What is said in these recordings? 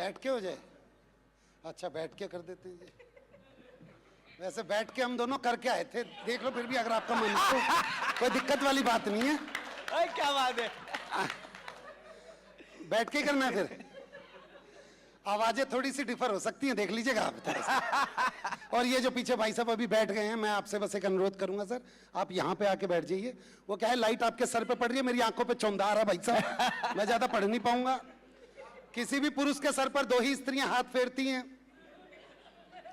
बैठ के हो जाए? अच्छा बैठ के कर देते हैं। वैसे बैठ के हम दोनों करके आए थे, देख लो फिर भी अगर आपका मन तो कोई दिक्कत वाली बात नहीं है। अरे क्या बात है, बैठ के करना है। फिर आवाजें थोड़ी सी डिफर हो सकती हैं, देख लीजिएगा आप। और ये जो पीछे भाई साहब अभी बैठ गए हैं, मैं आपसे बस एक अनुरोध करूंगा सर, आप यहाँ पे आके बैठ जाइए। वो क्या है, लाइट आपके सर पे पड़ रही है, मेरी आंखों पे चौंधा आ रहा है भाई साहब, मैं ज्यादा पढ़ नहीं पाऊंगा। किसी भी पुरुष के सर पर दो ही स्त्रियां हाथ फेरती हैं,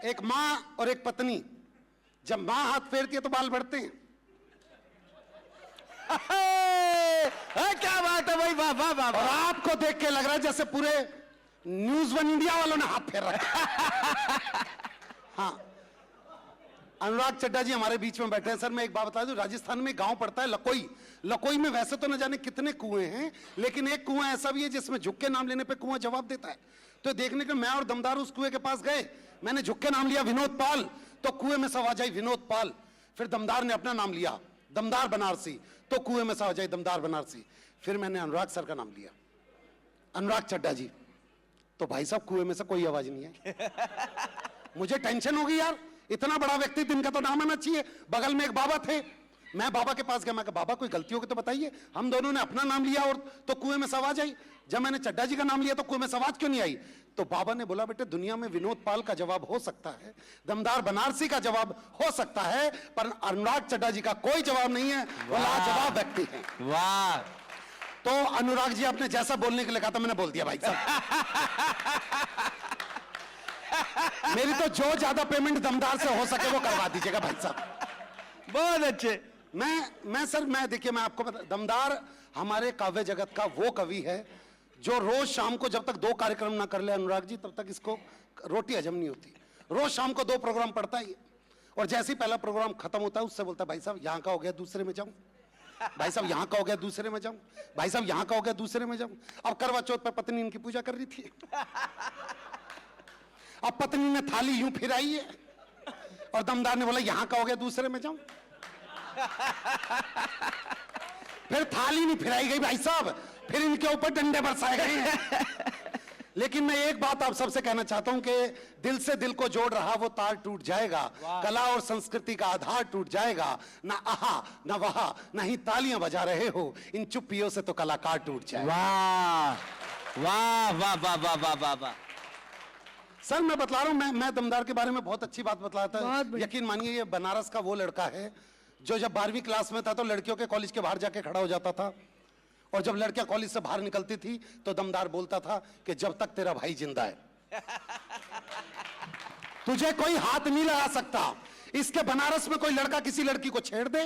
एक माँ और एक पत्नी। जब माँ हाथ फेरती है तो बाल बढ़ते हैं। क्या बात है भाई, वाह वाह वाह। और आपको देख के लग रहा है जैसे पूरे न्यूज़ वन इंडिया वालों ने हाथ फेर रखा। हाँ, अनुराग चड्ढा जी हमारे बीच में बैठे हैं। सर मैं एक बात बता दूं, राजस्थान में गांव पड़ता है लकोई। लकोई में वैसे तो न जाने कितने कुएं हैं, लेकिन एक कुआं ऐसा भी है जिसमें झुक के नाम लेने पे कुआं जवाब देता है। तो देखने के मैं और दमदार उस कुएं के पास गए, मैंने झुक के नाम लिया विनोद पाल, तो कुएं में से आवाज आई विनोद पाल। फिर दमदार ने अपना नाम लिया दमदार बनारसी, तो कुएं में से आवाज आई दमदार बनारसी। फिर मैंने अनुराग सर का नाम लिया, अनुराग चड्ढा जी, तो भाई साहब कुएं में से कोई आवाज नहीं है। मुझे टेंशन हो गई यार, इतना बड़ा व्यक्ति, इनका तो नाम आना चाहिए। बगल में एक बाबा थे, मैं बाबा के पास गया, मैं कहा बाबा कोई गलती होगी तो बताइए। हम दोनों ने अपना नाम लिया और तो कुएं में से आवाज आई। जब मैंने चड्ढा जी का नाम लिया तो कुएं में से आवाज क्यों नहीं आई? तो बाबा ने बोला बेटे दुनिया में विनोद पाल का जवाब हो सकता है, दमदार बनारसी का जवाब हो सकता है, पर अनुराग चड्ढा जी का कोई जवाब नहीं है, वो लाजवाब व्यक्ति है। वाह। तो अनुराग जी आपने जैसा बोलने के लिए कहा था मैंने बोल दिया भाई साहब। मेरी तो जो ज्यादा पेमेंट दमदार से हो सके वो करवा दीजिएगा भाई साहब। बहुत अच्छे। मैं सर, मैं देखिए, मैं आपको बता, दमदार हमारे काव्य जगत का वो कवि है जो रोज शाम को जब तक 2 कार्यक्रम ना कर ले अनुराग जी, तब तक इसको रोटी हजम नहीं होती। रोज शाम को 2 प्रोग्राम पढ़ता है, और जैसे ही पहला प्रोग्राम खत्म होता है उससे बोलता है भाई साहब यहाँ का हो गया दूसरे में जाऊं, भाई साहब यहाँ का हो गया दूसरे में जाऊं, भाई साहब यहाँ का हो गया दूसरे में जाऊं। अब करवा चौथ पर पत्नी इनकी पूजा कर रही थी, अब पत्नी ने थाली यूं फिराई है और दमदार ने बोला यहां का हो गया दूसरे में जाऊं। फिर थाली नहीं फिराई गई भाई साहब, फिर इनके ऊपर डंडे बरसाए गए। लेकिन मैं एक बात आप सबसे कहना चाहता हूं कि दिल से दिल को जोड़ रहा वो तार टूट जाएगा, कला और संस्कृति का आधार टूट जाएगा। ना आहा ना वहा, ना ही तालियां बजा रहे हो, इन चुप्पियों से तो कलाकार टूट जाएगा। वाह वाह वाह वाह वाह वाह वाह वाह। सर मैं बतला रहा हूं, मैं दमदार के बारे में बहुत अच्छी बात बतलाता हूं। यकीन मानिए ये बनारस का वो लड़का है जो जब 12वीं क्लास में था तो लड़कियों के कॉलेज के बाहर जाके खड़ा हो जाता था, और जब लड़कियां कॉलेज से बाहर निकलती थी तो दमदार बोलता था कि जब तक तेरा भाई जिंदा है तुझे कोई हाथ नहीं लगा सकता। इसके बनारस में कोई लड़का किसी लड़की को छेड़ दे,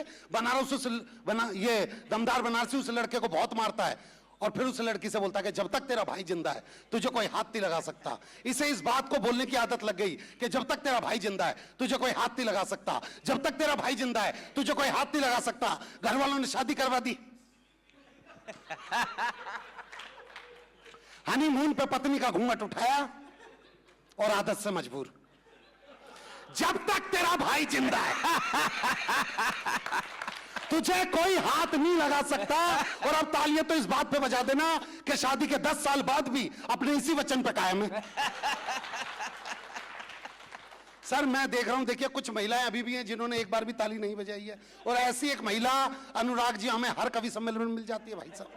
ये दमदार बनारसी उस लड़के को बहुत मारता है, और फिर उस लड़की से बोलता है कि जब तक तेरा भाई जिंदा है तुझे कोई हाथ नहीं लगा सकता। इसे इस बात को बोलने की आदत लग गई कि जब तक तेरा भाई जिंदा है तुझे कोई हाथ नहीं लगा सकता, जब तक तेरा भाई जिंदा है तुझे कोई हाथ नहीं लगा सकता। घर वालों ने शादी करवा दी, हनीमून पे पत्नी का घूंघट उठाया और आदत से मजबूर, जब तक तेरा भाई जिंदा है तुझे कोई हाथ नहीं लगा सकता। और अब तालियां तो इस बात पे बजा देना कि शादी के 10 साल बाद भी अपने इसी वचन पे कायम है। सर मैं देख रहा हूं, देखिए कुछ महिलाएं अभी भी हैं जिन्होंने एक बार भी ताली नहीं बजाई है, और ऐसी एक महिला अनुराग जी हमें हर कवि सम्मेलन में मिल जाती है भाई साहब।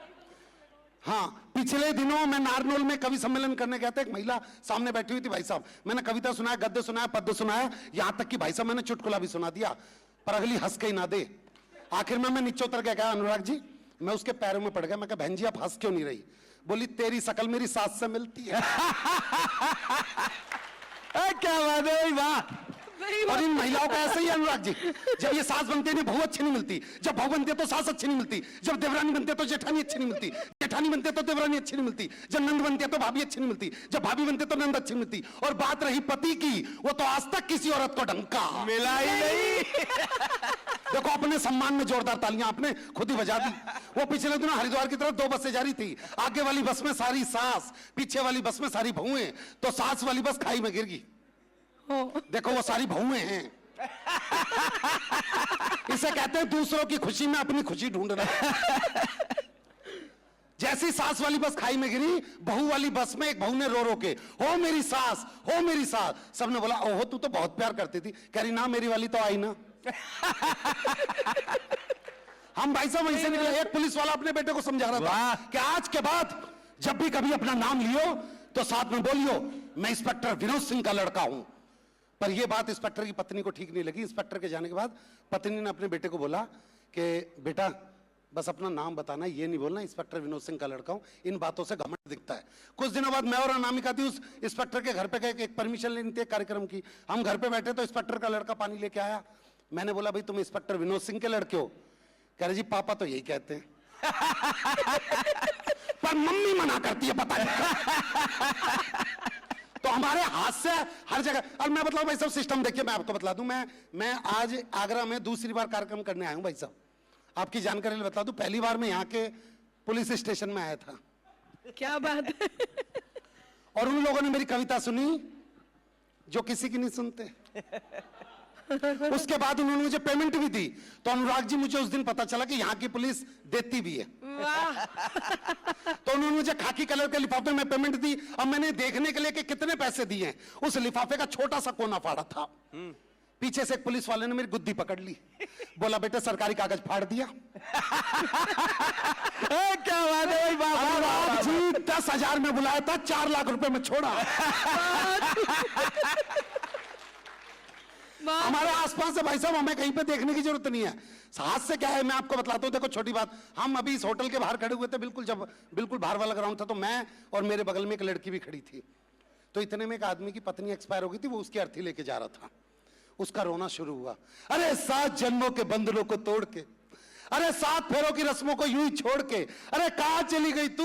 हाँ, पिछले दिनों मैं नारनौल में कवि सम्मेलन करने गया था, एक महिला सामने बैठी हुई थी भाई साहब। मैंने कविता सुनाया, गद्य सुनाया, पद्य सुनाया, यहां तक कि भाई साहब मैंने चुटकुला भी सुना दिया, पर अगली हंस के ही ना दे। आखिर में मैं नीचे उतर के कहा अनुराग जी, मैं उसके पैरों में पड़ गया, मैं कहा बहन जी आप हंस क्यों नहीं रही? बोली तेरी शकल मेरी सास से मिलती है। क्या बात है, वाह। और इन महिलाओं का ऐसे ही अनुराग जी, जब ये सास बनती है बहू अच्छी नहीं मिलती, जब बहू बनती है तो सास अच्छी नहीं मिलती, जब देवरानी बनती है तो जेठानी अच्छी नहीं मिलती, जेठानी बनती है तो देवरानी अच्छी नहीं मिलती, जब नंद बनती है तो भाभी अच्छी नहीं मिलती, जब भाभी बनती है तो नंद अच्छी नहीं मिलती। और बात रही पति की, वो तो आज तक किसी औरत को ढंका मिला ही नहीं। देखो अपने सम्मान में जोरदार तालियां आपने खुद ही बजा दी। वो पिछले दिनों हरिद्वार की तरफ 2 बसें जा रही थी, आगे वाली बस में सारी सास, पीछे वाली बस में सारी बहुएं, तो सास वाली बस खाई में गिर गई। देखो वो सारी बहुएं हैं। इसे कहते हैं दूसरों की खुशी में अपनी खुशी ढूंढना। जैसी सास वाली बस खाई में गिरी, बहू वाली बस में एक बहू ने रो रो के, हो मेरी सास, हो मेरी सास। सबने बोला ओहो तू तो बहुत प्यार करती थी। कह रही ना मेरी वाली तो आई ना। हम भाई साहब वहीं से निकले। एक पुलिस वाला अपने बेटे को समझा रहा था कि आज के बाद जब भी कभी अपना नाम लियो तो साथ में बोलियो मैं इंस्पेक्टर विनोद सिंह का लड़का हूं। पर यह बात इंस्पेक्टर की पत्नी को ठीक नहीं लगी। इंस्पेक्टर के जाने के बाद पत्नी ने अपने बेटे को बोला कि बेटा बस अपना नाम बताना, ये नहीं बोलना इंस्पेक्टर विनोद सिंह का लड़का हूं, इन बातों से घमंड दिखता है। कुछ दिनों बाद मैं और अनामिका थी उस इंस्पेक्टर के घर पे गए, एक परमिशन लेनी थी कार्यक्रम की। हम घर पे बैठे तो इंस्पेक्टर का लड़का पानी लेके आया। मैंने बोला भाई तुम इंस्पेक्टर विनोद सिंह के लड़के हो? कह रहे जी पापा तो यही कहते हैं। पर मम्मी मना करती है पता नहीं। तो हमारे हाथ से हर जगह। और मैं बताऊं भाई साहब सिस्टम देखिए, मैं आपको बता दूं, मैं आज आगरा में दूसरी बार कार्यक्रम करने आया हूं भाई साहब। आपकी जानकारी लिए बता दूं, पहली बार मैं यहाँ के पुलिस स्टेशन में आया था। क्या बात है। और उन लोगों ने मेरी कविता सुनी जो किसी की नहीं सुनते। उसके बाद उन्होंने मुझे पेमेंट भी दी। तो अनुराग जी मुझे उस दिन पता चला कि यहाँ की पुलिस देती भी है। वाह। तो उन्होंने मुझे खाकी कलर के लिफाफे में पेमेंट दी। अब मैंने देखने के लिए कि कितने पैसे दिए हैं, उस लिफाफे का छोटा सा कोना फाड़ा था। पीछे से एक पुलिस वाले ने मेरी गुद्दी पकड़ ली, बोला बेटे सरकारी कागज फाड़ दिया। क्या बात है भाई, अनुराग जी 10,000 में बुलाया था, 4 लाख रुपए में छोड़ा। हमारे आसपास से भाई साहब हमें कहीं पे देखने की जरूरत नहीं है। हाथ से क्या है मैं आपको बतलाता हूँ। देखो छोटी बात, हम अभी इस होटल के बाहर खड़े हुए थे, बिल्कुल बाहर वाला ग्राउंड था, तो मैं और मेरे बगल में एक लड़की भी खड़ी थी। तो इतने में एक आदमी की पत्नी एक्सपायर हो गई थी, वो उसकी अर्थी लेके जा रहा था। उसका रोना शुरू हुआ, अरे 7 जन्मों के बंधनों को तोड़ के, अरे 7 फेरों की रस्मों को यूं ही छोड़ के, अरे कहां चली गई तू।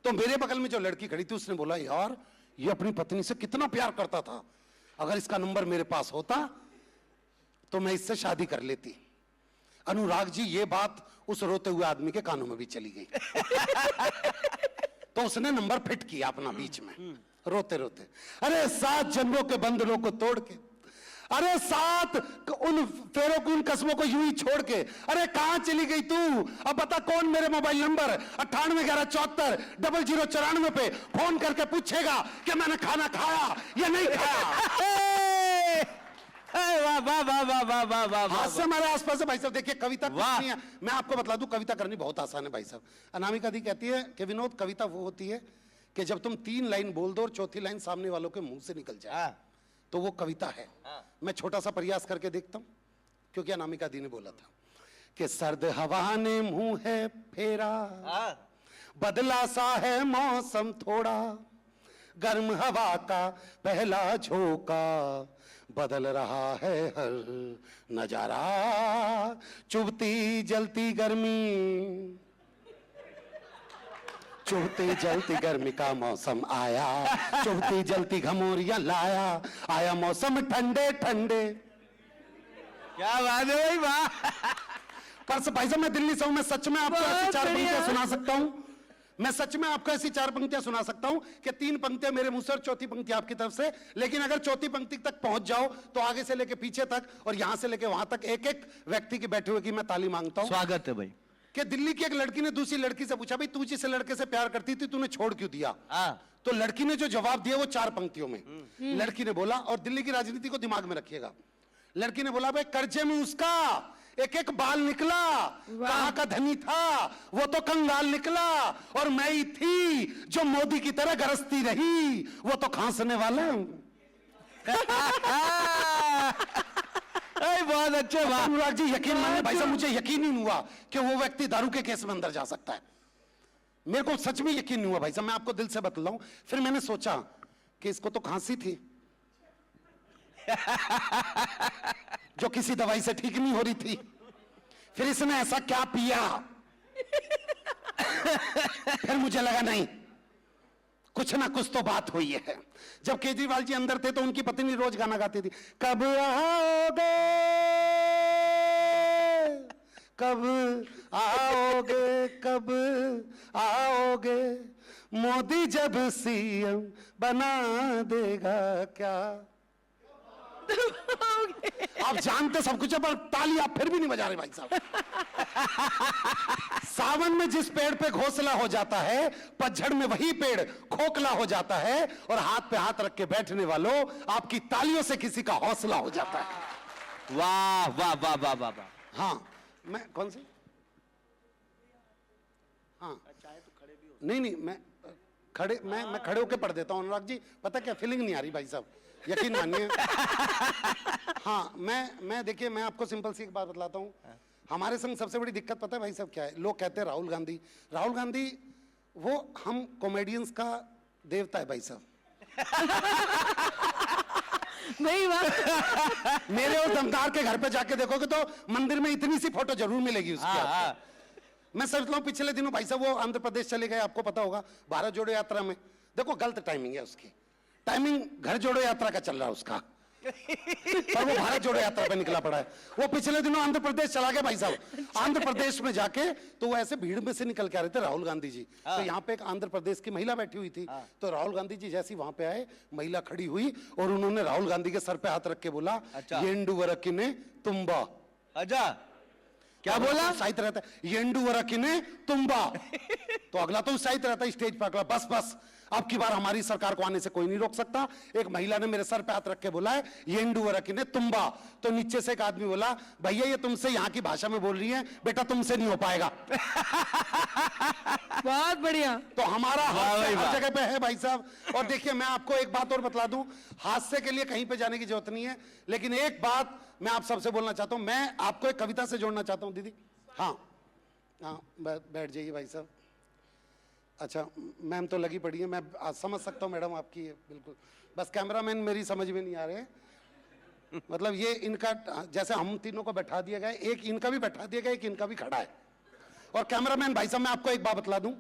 तो मेरे बगल में जो लड़की खड़ी थी उसने बोला यार ये अपनी पत्नी से कितना प्यार करता था, अगर इसका नंबर मेरे पास होता तो मैं इससे शादी कर लेती। अनुराग जी ये बात उस रोते हुए आदमी के कानों में भी चली गई। तो उसने नंबर फिट किया अपना बीच में रोते रोते, अरे 7 जन्मों के बंधनों को तोड़ के, अरे 7 उन फेरों की उन कस्मों को यूं ही छोड़ के, अरे कहां चली गई तू। अब बता कौन मेरे मोबाइल नंबर 9811740094 0094 पे फोन करके पूछेगा कि मैंने खाना खाया या नहीं खाया। वाह वाह वाह वाह वाह वाह वाह। हाथ से हमारे आसपास है भाई साहब। देखिए कविता कुछ नहीं है, मैं आपको बता दूं कविता करनी बहुत आसान है भाई साहब। अनामिका दी कहती है कि विनोद कविता वो होती है कि जब तुम 3 लाइन बोल दो और चौथी लाइन सामने वालों के मुंह से निकल जाए तो वो कविता है। मैं छोटा सा प्रयास करके देखता हूं, क्योंकि अनामिका दी ने बोला था कि सर्द हवा ने मुंह है फेरा, बदला सा है मौसम थोड़ा, गर्म हवा का पहला झोंका, बदल रहा है हर नजारा, चुभती जलती गर्मी, चुभती जलती गर्मी का मौसम आया, चुभती जलती घमोरियां लाया, आया मौसम ठंडे ठंडे। क्या बात है भाई, वाह। पर भाई साहब मैं दिल्ली से हूं, मैं सच में आपको ऐसी 4 पंक्तियां सुना सकता हूं। मैं सच में आपको ऐसी 4 पंक्तियां सुना सकता हूं कि 3 पंक्तियां मेरे मुंह से और चौथी पंक्ति आपकी तरफ से। लेकिन अगर चौथी पंक्ति तक पहुंच जाओ तो आगे से लेके पीछे तक और यहां से लेके वहां तक एक एक व्यक्ति के बैठे हुए की मैं ताली मांगता हूं। स्वागत है भाई। कि दिल्ली की एक लड़की ने दूसरी लड़की से पूछा भाई तू जिस लड़के से प्यार करती थी तूने छोड़ क्यों दिया। तो लड़की ने जो जवाब दिया वो 4 पंक्तियों में। लड़की ने बोला, और दिल्ली की राजनीति को दिमाग में रखिएगा, लड़की ने बोला भाई कर्जे में उसका एक एक बाल निकला, कहां का धनी था वो तो कंगाल निकला, और मैं ही थी जो मोदी की तरह गरजती रही, वो तो खांसने वाला। बहुत अच्छे बात। अनुराग जी यकीन मानिए भाई साहब, मुझे यकीन ही नहीं हुआ कि वो व्यक्ति दारू के केस में अंदर जा सकता है। मेरे को सच में यकीन नहीं हुआ भाई साहब, मैं आपको दिल से बतलाऊं। फिर मैंने सोचा कि इसको तो खांसी थी जो किसी दवाई से ठीक नहीं हो रही थी, फिर इसने ऐसा क्या पिया। फिर मुझे लगा नहीं कुछ ना कुछ तो बात हुई है। जब केजरीवाल जी अंदर थे तो उनकी पत्नी रोज गाना गाती थी, कब आओगे कब आओगे कब आओगे, मोदी जब सीएम बना देगा क्या। हो गए। आप जानते सब कुछ है पर ताली आप फिर भी नहीं बजा रहे भाई साहब। सावन में जिस पेड़ पे घोंसला हो जाता है, पतझड़ में वही पेड़ खोखला हो जाता है। और हाथ पे हाथ रख के बैठने वालों, आपकी तालियों से किसी का हौसला हो जाता है। वाह वाह वाह वाह वाह वाह। हाँ, मैं कौन सी? हाँ, नहीं नहीं, मैं खड़े होके पढ़ देता हूँ अनुराग जी। पता क्या, फीलिंग नहीं आ रही भाई साहब, यकीन मानिए। हाँ, मैं देखिए, मैं आपको सिंपल सी एक बात बतलाता हूँ। हमारे संग सबसे बड़ी दिक्कत पता है भाई साहब क्या है? लोग कहते हैं राहुल गांधी वो हम कॉमेडियंस का देवता है भाई साहब। वही बात। मेरे और दमदार के घर पे जाके देखोगे तो मंदिर में इतनी सी फोटो जरूर मिलेगी उसकी आपको। मैं समझता हूँ पिछले दिनों भाई साहब वो आंध्र प्रदेश चले गए, आपको पता होगा, भारत जोड़ो यात्रा में। देखो गलत टाइमिंग है उसकी, टाइमिंग घर जोड़ो यात्रा का चल रहा है उसका, पर वो भारत जोड़ो यात्रा पे निकला पड़ा है। वो पिछले दिनों आंध्र प्रदेश चला गया भाई साहब। आंध्र प्रदेश में जाके तो वो ऐसे भीड़ में से निकल के आ रहे थे राहुल गांधी जी। तो यहाँ पे एक आंध्र प्रदेश की महिला बैठी हुई थी। तो राहुल गांधी जी जैसी वहां पे आए, महिला खड़ी हुई और उन्होंने राहुल गांधी के सर पे हाथ रख के बोला, येंडू वरकिने तुम्बा। अच्छा, क्या बोला? उत्साहित रहता है, येंडू वरकिने तुम्बा। तो अगला तो उत्साहित रहता है, स्टेज पर अगला बस अब की बार हमारी सरकार को आने से कोई नहीं रोक सकता। एक महिला ने मेरे सर पे हाथ रख के बोला है, येंडू वरकिने तुम्बा। तो नीचे से एक आदमी बोला, भैया ये तुमसे यहाँ की भाषा में बोल रही है, बेटा तुमसे नहीं हो पाएगा। बहुत बढ़िया। तो हमारा हास्य हर जगह पे है भाई साहब। और देखिए मैं आपको एक बात और बतला दूं, हास्य के लिए कहीं पे जाने की जरूरत नहीं है, लेकिन एक बात मैं आप सबसे बोलना चाहता हूं। मैं आपको एक कविता से जोड़ना चाहता हूं दीदी। हाँ हाँ, बैठ जाइए भाई साहब। अच्छा, मैम तो लगी पड़ी है, मैं समझ सकता हूँ मैडम आपकी, बिल्कुल। बस कैमरामैन मेरी समझ में नहीं आ रहे। मतलब ये इनका, जैसे हम तीनों को बैठा दिया गया, एक इनका भी बैठा दिया गया, एक इनका भी खड़ा है। और कैमरामैन भाई साहब मैं आपको एक बात बतला दूं,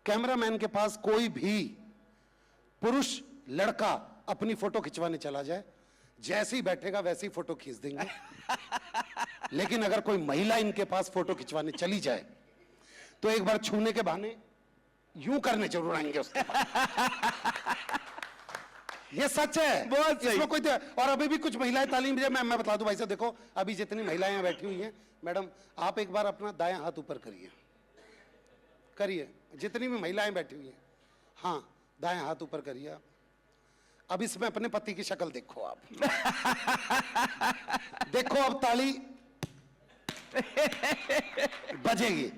कैमरामैन के पास कोई भी पुरुष लड़का अपनी फोटो खिंचवाने चला जाए, जैसे ही बैठेगा वैसे ही फोटो खींच देंगे। लेकिन अगर कोई महिला इनके पास फोटो खिंचवाने चली जाए तो एक बार छूने के बहाने यूं करने जरूर आएंगे उसके पास। ये सच है, बहुत सही। इसमें कोई और अभी भी कुछ महिलाएं तालीम दे। मैं बता दूं भाई साहब, देखो अभी जितनी महिलाएं यहाँ बैठी हुई हैं, मैडम आप एक बार अपना दायां हाथ ऊपर करिए, जितनी भी महिलाएं बैठी हुई हैं, हाँ दायां हाथ ऊपर करिए आप। अब इसमें अपने पति की शक्ल देखो आप। देखो अब ताली बजेगी।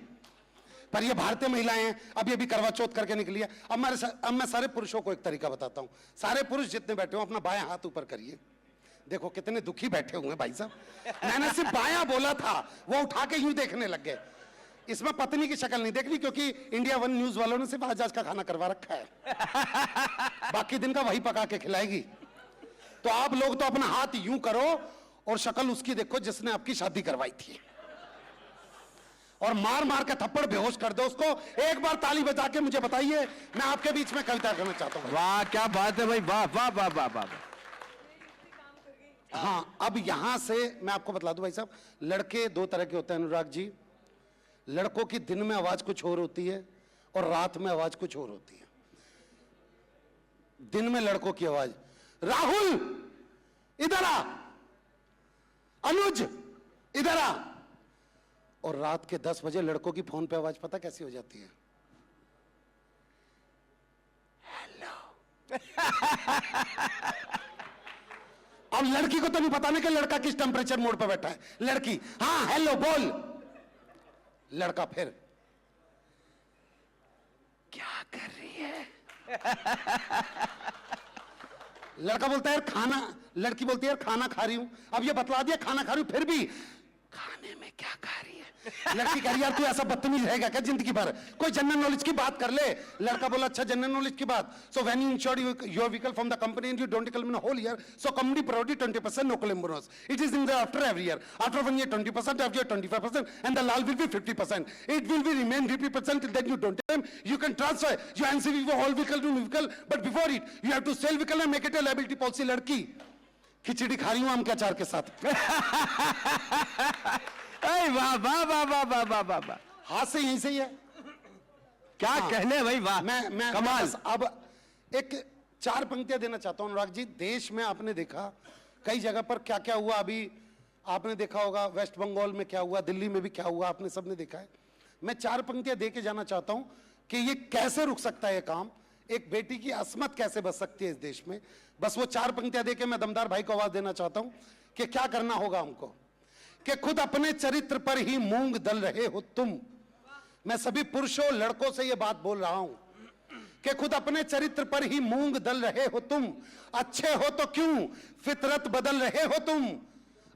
पर ये भारतीय महिलाएं हैं, अब ये भी करवा चौथ करके निकली है। अब मैं सारे पुरुषों को एक तरीका बताता हूं। सारे पुरुष जितने बैठे हो अपना बायां हाथ ऊपर करिए। देखो कितने दुखी बैठे हुए भाई साहब। मैंने सिर्फ बायां बोला था, वो उठा के यूं देखने लग गए। इसमें पत्नी की शक्ल नहीं देखनी, क्योंकि इंडिया 1 न्यूज वालों ने सिर्फ आज का खाना करवा रखा है। बाकी दिन का वही पका के खिलाएगी। तो आप लोग तो अपना हाथ यूं करो और शक्ल उसकी देखो जिसने आपकी शादी करवाई थी, और मार मार के थप्पड़ बेहोश कर दो उसको। एक बार ताली बजा के मुझे बताइए, मैं आपके बीच में कविता करना चाहता हूं। वाह क्या बात है भाई, वाह वाह वाह वाह वाह। हाँ, अब यहां से मैं आपको बतला दूं भाई साहब, लड़के 2 तरह के होते हैं अनुराग जी। लड़कों की दिन में आवाज कुछ और होती है और रात में आवाज कुछ और होती है। दिन में लड़कों की आवाज, राहुल इधर आ, अनुज इधर आ। और रात के 10 बजे लड़कों की फोन पे आवाज पता कैसी हो जाती है? हेलो। अब लड़की को तो नहीं पता ना कि लड़का किस टेंपरेचर मोड पे बैठा है। लड़की हाँ हेलो बोल, लड़का फिर क्या कर रही है? लड़का बोलता है यार खाना, लड़की बोलती है यार खाना खा रही हूं। अब ये बतला दिया खाना खा रही हूं, फिर भी खाने में क्या खा रही है? लड़की कह रही यार तू ऐसा बदतमीज रहेगा क्या जिंदगी भर? कोई जनरल नॉलेज की बात कर ले। लड़का बोला अच्छा जनरल नॉलेज की बात, so when you insure your vehicle from the company and you don't claim in whole year, so company provide 20% no claim bonus. It is in the after every year, after 1 year 20%, after 25%, and the lal will be 50%. It will be remain 50% till then you don't claim. You can transfer your NCV for whole vehicle to new vehicle, but before it you have to sell vehicle and make it a liability policy. लड़की खिचड़ी खा रही हूं आम के अचार के साथ। अरे वाह वाह वाह वाह वाह वाह वाह वाह। हाथ से यहीं से ही है। क्या कहने भाई, वाह मैं कमाल। अब एक 4 पंक्तियां देना चाहता हूं अनुराग जी। देश में आपने देखा कई जगह पर क्या क्या हुआ, अभी आपने देखा होगा वेस्ट बंगाल में क्या हुआ, दिल्ली में भी क्या हुआ, आपने सबने देखा है। मैं 4 पंक्तियां दे के जाना चाहता हूं कि ये कैसे रुक सकता है ये काम, एक बेटी की असमत कैसे बच सकती है इस देश में। बस वो 4 पंक्तियां दे के मैं दमदार भाई को आवाज देना चाहता हूं कि क्या करना होगा हमको, कि खुद अपने चरित्र पर ही मूंग दल रहे हो तुम। मैं सभी पुरुषों लड़कों से ये बात बोल रहा हूं कि खुद अपने चरित्र पर ही मूंग दल रहे हो तुम। अच्छे हो तो क्यों फितरत बदल रहे हो तुम।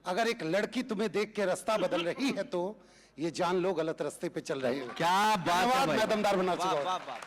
अगर एक लड़की तुम्हें देख के रास्ता बदल रही है तो ये जान लो गलत रास्ते पे चल रहे हो। क्या बात है धन्यवाद, भाई। मैं दमदार बना वाह, चुका हूं। वाह, वाह।